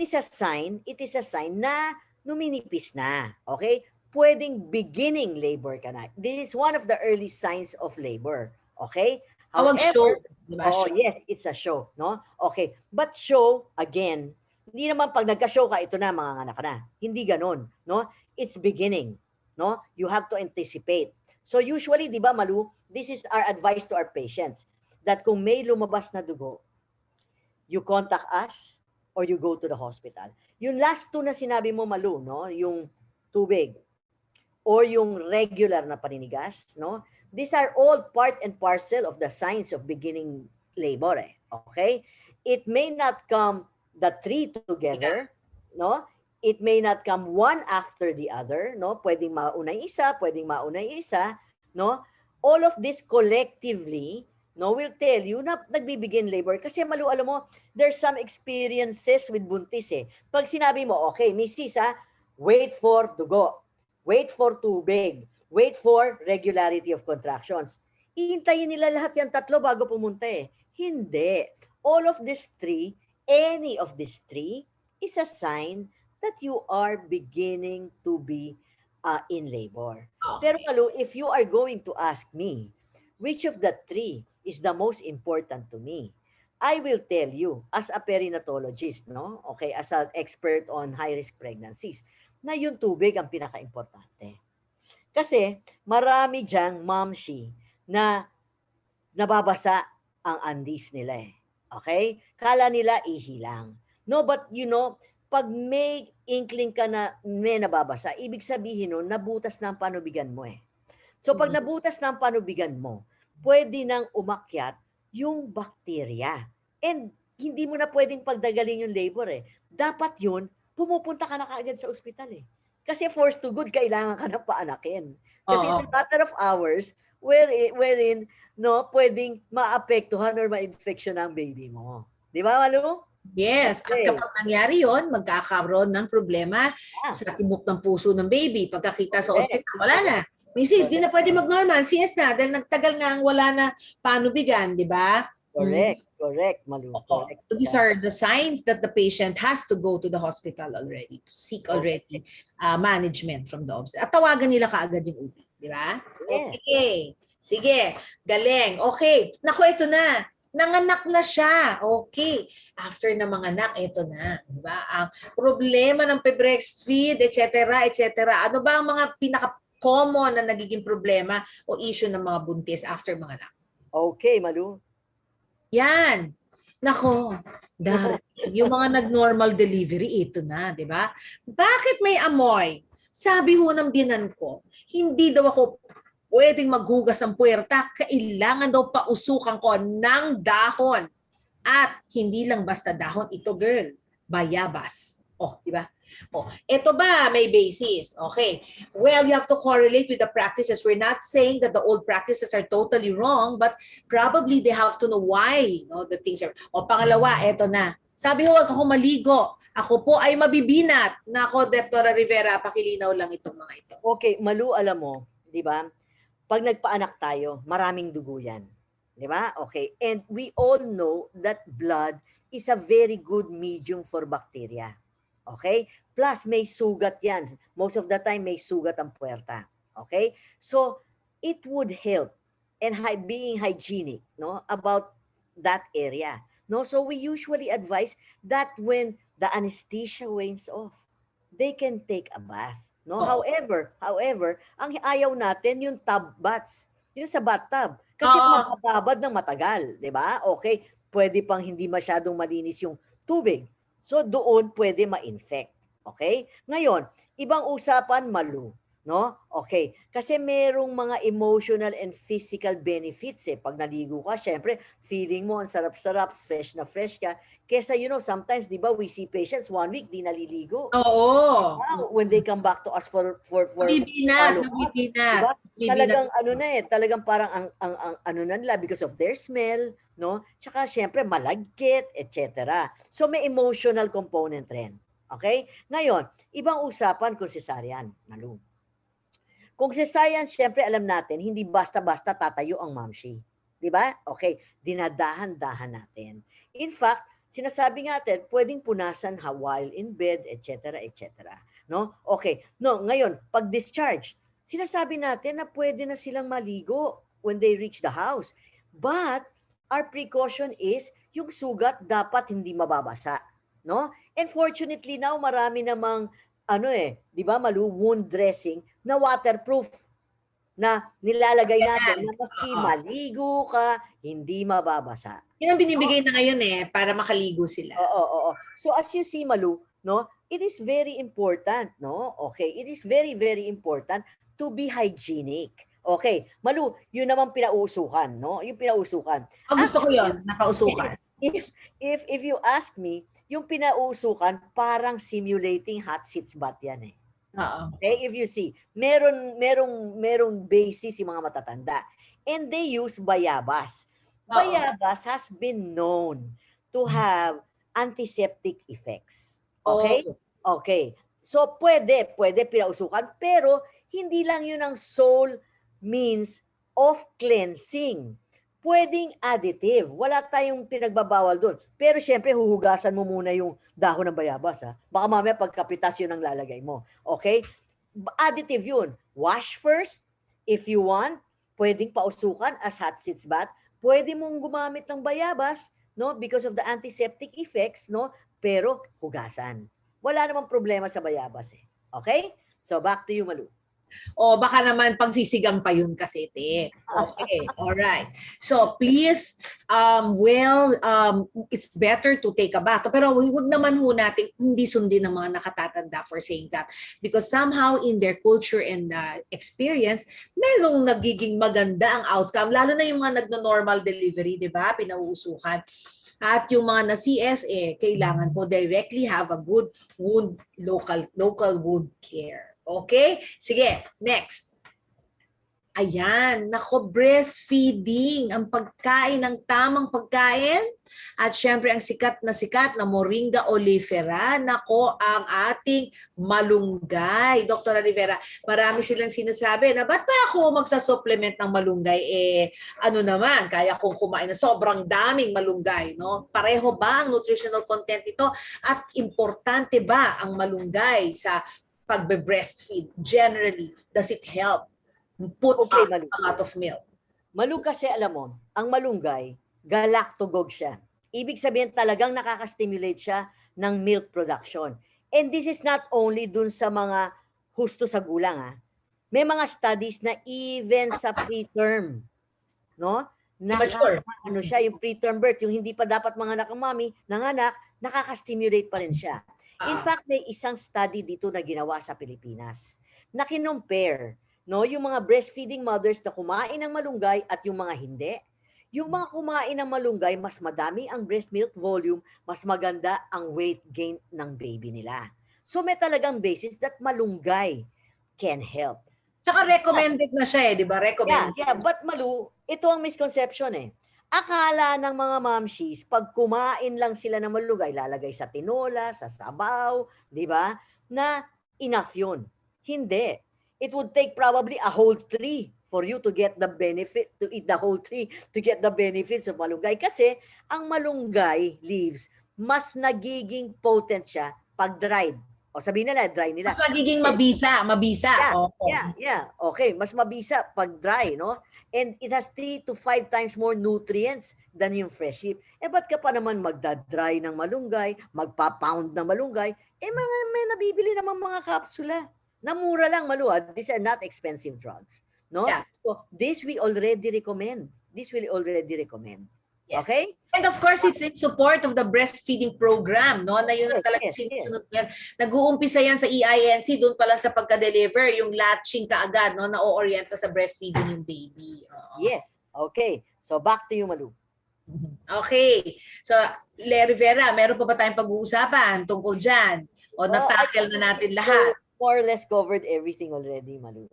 is a sign, na numinipis na. Okay? Pwedeng beginning labor ka na. This is one of the early signs of labor. Okay? Show, However, diba? oh yes, it's a show, no? Okay. But show, again, hindi naman pag nagka-show ka, ito na, manganganak ka na. Hindi ganon, no? It's beginning, no? You have to anticipate. So usually, di ba, Malu, this is our advice to our patients, that kung may lumabas na dugo, you contact us or you go to the hospital. Yung last two na sinabi mo, Malu, no? Yung tubig or yung regular na paninigas, no? These are all part and parcel of the signs of beginning labor, okay? It may not come the three together, no? It may not come one after the other, no? Pwedeng mauna isa, no? All of this collectively, no, will tell you na nagbibigin labor. Kasi Malu, alam mo, there's some experiences with buntis Pag sinabi mo, okay, Mrs. wait for dugo, wait for tubig, wait for regularity of contractions. Ihintayin nila lahat yan tatlo bago pumunta Hindi. All of these three, any of these three, is a sign that you are beginning to be in labor. Okay. Pero Malu, if you are going to ask me, which of the three is the most important to me, I will tell you, as a perinatologist, no? Okay, as an expert on high-risk pregnancies, na yung tubig ang pinaka-importante. Kasi marami diyang momshi na nababasa ang undies nila Okay? Kala nila ihi lang. No, but you know, pag may inkling ka na may nababasa, ibig sabihin nun, nabutas na ang panubigan mo So pag nabutas na ang panubigan mo, pwede nang umakyat yung bakterya. And hindi mo na pwedeng pagdagalin yung labor Dapat yun, pumupunta ka na kaagad sa ospital Kasi forced to good, kailangan ka na paanakin. Kasi it's a matter of hours wherein no, pwedeng maapektuhan or ma-infection ang baby mo. Di ba, Malu? Yes. Okay. At kapag nangyari yon, magkakaroon ng problema sa tibok ng puso ng baby. Pagkakita sa ospital, wala na. Mrs., di na pwede mag-normal. CS na. Dahil nagtagal na ang wala na panubigan, di ba? Correct, Malu. Correct. So these are the signs that the patient has to go to the hospital already to seek already management from the obstetrician. At tawagan nila kaagad yung OB, di ba? Yeah. Okay. Sige, galing. Okay. Naku, ito na. Nanganak na siya. Okay. After na manganak, ito na. Di ba? Ang problema ng breastfeed, etc., etc. Ano ba ang mga pinaka-common na nagiging problema o issue ng mga buntis after manganak? Okay, Malu. Yan. Nako, yung mga nag-normal delivery, ito na, di ba? Bakit may amoy? Sabi ho ng biyanan ko, hindi daw ako pwedeng maghugas ng puwerta, kailangan daw pausukan ko ng dahon. At hindi lang basta dahon, ito girl, bayabas. Oh, di ba? Oh, ito ba may basis? Okay. Well, you have to correlate with the practices. We're not saying that the old practices are totally wrong, but probably they have to know why, no, the things are. O pangalawa, ito na. Sabi ko, wag ako maligo. Ako po ay mabibinat. Nako, Dr. Rivera, pakilinaw lang itong mga ito. Okay, Malu, alam mo, di ba? Pag nagpaanak tayo, maraming dugo yan. Di ba? Okay. And we all know that blood is a very good medium for bacteria. Okay? Plus, may sugat yan. Most of the time, may sugat ang puwerta. Okay? So, it would help and being hygienic, no, about that area. No? So, we usually advise that when the anesthesia wanes off, they can take a bath. No? However, ang ayaw natin yung tub baths. Yung sa bathtub. Kasi mapapabad ng matagal. Diba? Okay. Pwede pang hindi masyadong malinis yung tubig. So, doon pwede ma-infect. Okay? Ngayon, ibang usapan, Malu. No? Okay. Kasi merong mga emotional and physical benefits Pag naligo ka, syempre, feeling mo ang sarap-sarap, fresh na fresh ka. Kesa, you know, sometimes, di ba, we see patients 1 week, di naliligo. Oo. When they come back to us for Bibinat. Diba? Talagang ano na talagang parang ang ano na nila because of their smell, no? Tsaka syempre malagkit, etc. So may emotional component rin. Okay? Ngayon, ibang usapan kung cesarean, Malu. Kung cesarean, syempre alam natin, hindi basta-basta tatayo ang mamshi. Di ba? Okay, dinadahan-dahan natin. In fact, sinasabi natin, pwedeng punasan while in bed, etc., etc. No? Okay. No, ngayon, pag discharge, sinasabi natin na pwede na silang maligo when they reach the house. But, our precaution is, yung sugat dapat hindi mababasa. No? And fortunately now, marami namang, 'di ba, wound dressing na waterproof na nilalagay natin na maski Oo. maligo ka, hindi mababasa. Yun ang binibigay na ngayon para makaligo sila. Oo, oo. So as you see, Malu, no, it is very important, no? Okay, it is very, very important to be hygienic. Okay, Malu, yun naman pinauusukan, no? Yung pinauusukan. Gusto ko Actually, yun, nakausukan. if you ask me, yung pinauusukan parang simulating hot seats bath yan eh. Oo. Okay, if you see, merong basis yung mga matatanda. And they use bayabas. Bayabas has been known to have antiseptic effects. Okay? Okay. So pwede pinausukan, pero hindi lang yun ang sole means of cleansing. Pwedeng additive. Wala tayong pinagbabawal doon. Pero syempre, huhugasan mo muna yung dahon ng bayabas. Ha? Baka mamaya pagkapitas yun ang lalagay mo. Okay? Additive yun. Wash first. If you want, pwedeng pausukan as hot seats bath. Pwede mong gumamit ng bayabas, no? Because of the antiseptic effects, no? Pero hugasan. Wala namang problema sa bayabas eh. Okay? So back to you, Malu. O baka naman pagsisigang pa yun kasi, te. Okay, alright. So please, it's better to take a bath. Pero huwag naman ho natin hindi sundin ng mga nakatatanda for saying that. Because somehow in their culture and experience, merong nagiging maganda ang outcome. Lalo na yung mga nagno-normal delivery, di ba? Pinauusukan. At yung mga na-CS, kailangan po directly have a good local wound care. Okay? Sige, next. Ayan, nako, breastfeeding, ang pagkain, ng tamang pagkain. At syempre, ang sikat na moringa oleifera, nako, ang ating malunggay. Dr. Rivera, marami silang sinasabi na ba't ba ako magsasupplement ng malunggay? Ano naman, kaya kong kumain na sobrang daming malunggay, no? Pareho ba ang nutritional content nito? At importante ba ang malunggay sa pagbe-breastfeed? Generally, does it help put Okay, up Malu. a lot of milk? Malu, kasi alam mo, ang malunggay, galactogog siya. Ibig sabihin talagang nakaka-stimulate siya ng milk production. And this is not only dun sa mga husto sa gulang. Ha? May mga studies na even sa preterm, no? Ano siya, yung preterm birth, yung hindi pa dapat manganak ang mami, nanganak, nakaka-stimulate pa rin siya. In fact, may isang study dito na ginawa sa Pilipinas na kinumpare, no, yung mga breastfeeding mothers na kumain ng malunggay at yung mga hindi. Yung mga kumain ng malunggay, mas madami ang breast milk volume, mas maganda ang weight gain ng baby nila. So may talagang basis that malunggay can help. Tsaka recommended na siya di ba? Recommended. Yeah, but Malu, ito ang misconception Akala ng mga mamshies, pag kumain lang sila ng malunggay, lalagay sa tinola, sa sabaw, di ba? Na enough yun. Hindi. It would take probably a whole tree for you to get the benefit, to eat the whole tree, to get the benefits of malunggay. Kasi ang malunggay leaves, mas nagiging potent siya pag dried. O sabihin nila, dry nila. Mas nagiging mabisa. Yeah. Okay, mas mabisa pag dry, no? And it has 3 to 5 times more nutrients than yung fresh hip. Ba't ka pa naman magdadry ng malunggay, magpa-pound ng malunggay? May nabibili naman mga kapsula. Na mura lang, Malu. These are not expensive drugs. No? Yeah. So, this we already recommend. Yes. Okay? And of course, it's in support of the breastfeeding program, no? Na yun talaga sinusunod yan. Nag-uumpisa yan sa EINC, doon pa lang sa pagka-deliver, yung latching kaagad, no? Na-orienta sa breastfeeding yung baby. Yes. Okay. So, back to you, Malu. Okay. So, Leah Rivera, meron pa ba tayong pag-uusapan tungkol dyan? O natackle na natin lahat? More or less covered everything already, Malu.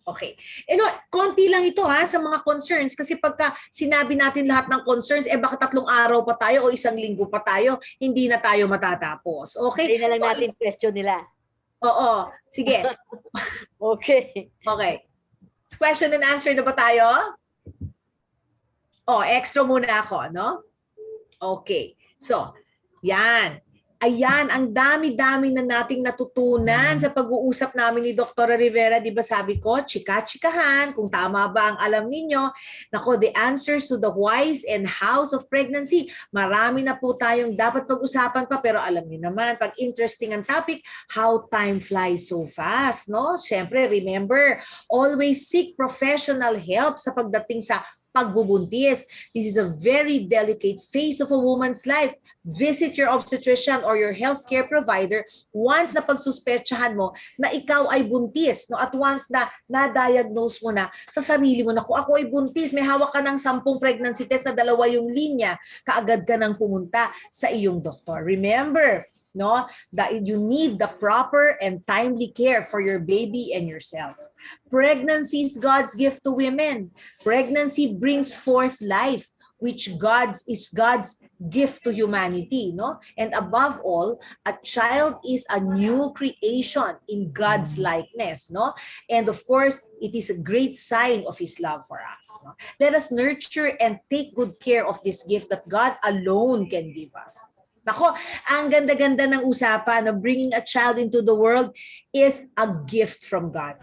Okay. Konti lang ito sa mga concerns kasi pagka sinabi natin lahat ng concerns, baka 3 araw pa tayo o 1 linggo pa tayo, hindi na tayo matatapos. Okay? Hindi na lang natin question nila. Oo. Sige. Okay. Question and answer na ba tayo? Extra muna ako, no? Okay. So, Yan. Ayan, ang dami-dami na nating natutunan sa pag-uusap namin ni Dr. Rivera. Di ba sabi ko, chika-chikahan, kung tama ba ang alam ninyo. Nako, the answers to the whys and hows of pregnancy. Marami na po tayong dapat pag-usapan pa, pero alam niyo naman, pag interesting ang topic, how time flies so fast, no? Siyempre, remember, always seek professional help sa pagdating sa pagbubuntis. This is a very delicate phase of a woman's life. Visit your obstetrician or your healthcare provider once na pagsuspetsahan mo na ikaw ay buntis. No? At once na na-diagnose mo na sa sarili mo na kung ako ay buntis, may hawak ka ng 10 pregnancy test na 2 yung linya, kaagad ka nang pumunta sa iyong doktor. Remember, no, that you need the proper and timely care for your baby and yourself. Pregnancy is God's gift to women. Pregnancy brings forth life, which is God's gift to humanity, no? And above all, a child is a new creation in God's likeness, no? And of course, it is a great sign of His love for us. No? Let us nurture and take good care of this gift that God alone can give us. Nako, ang ganda-ganda ng usapan na bringing a child into the world is a gift from God.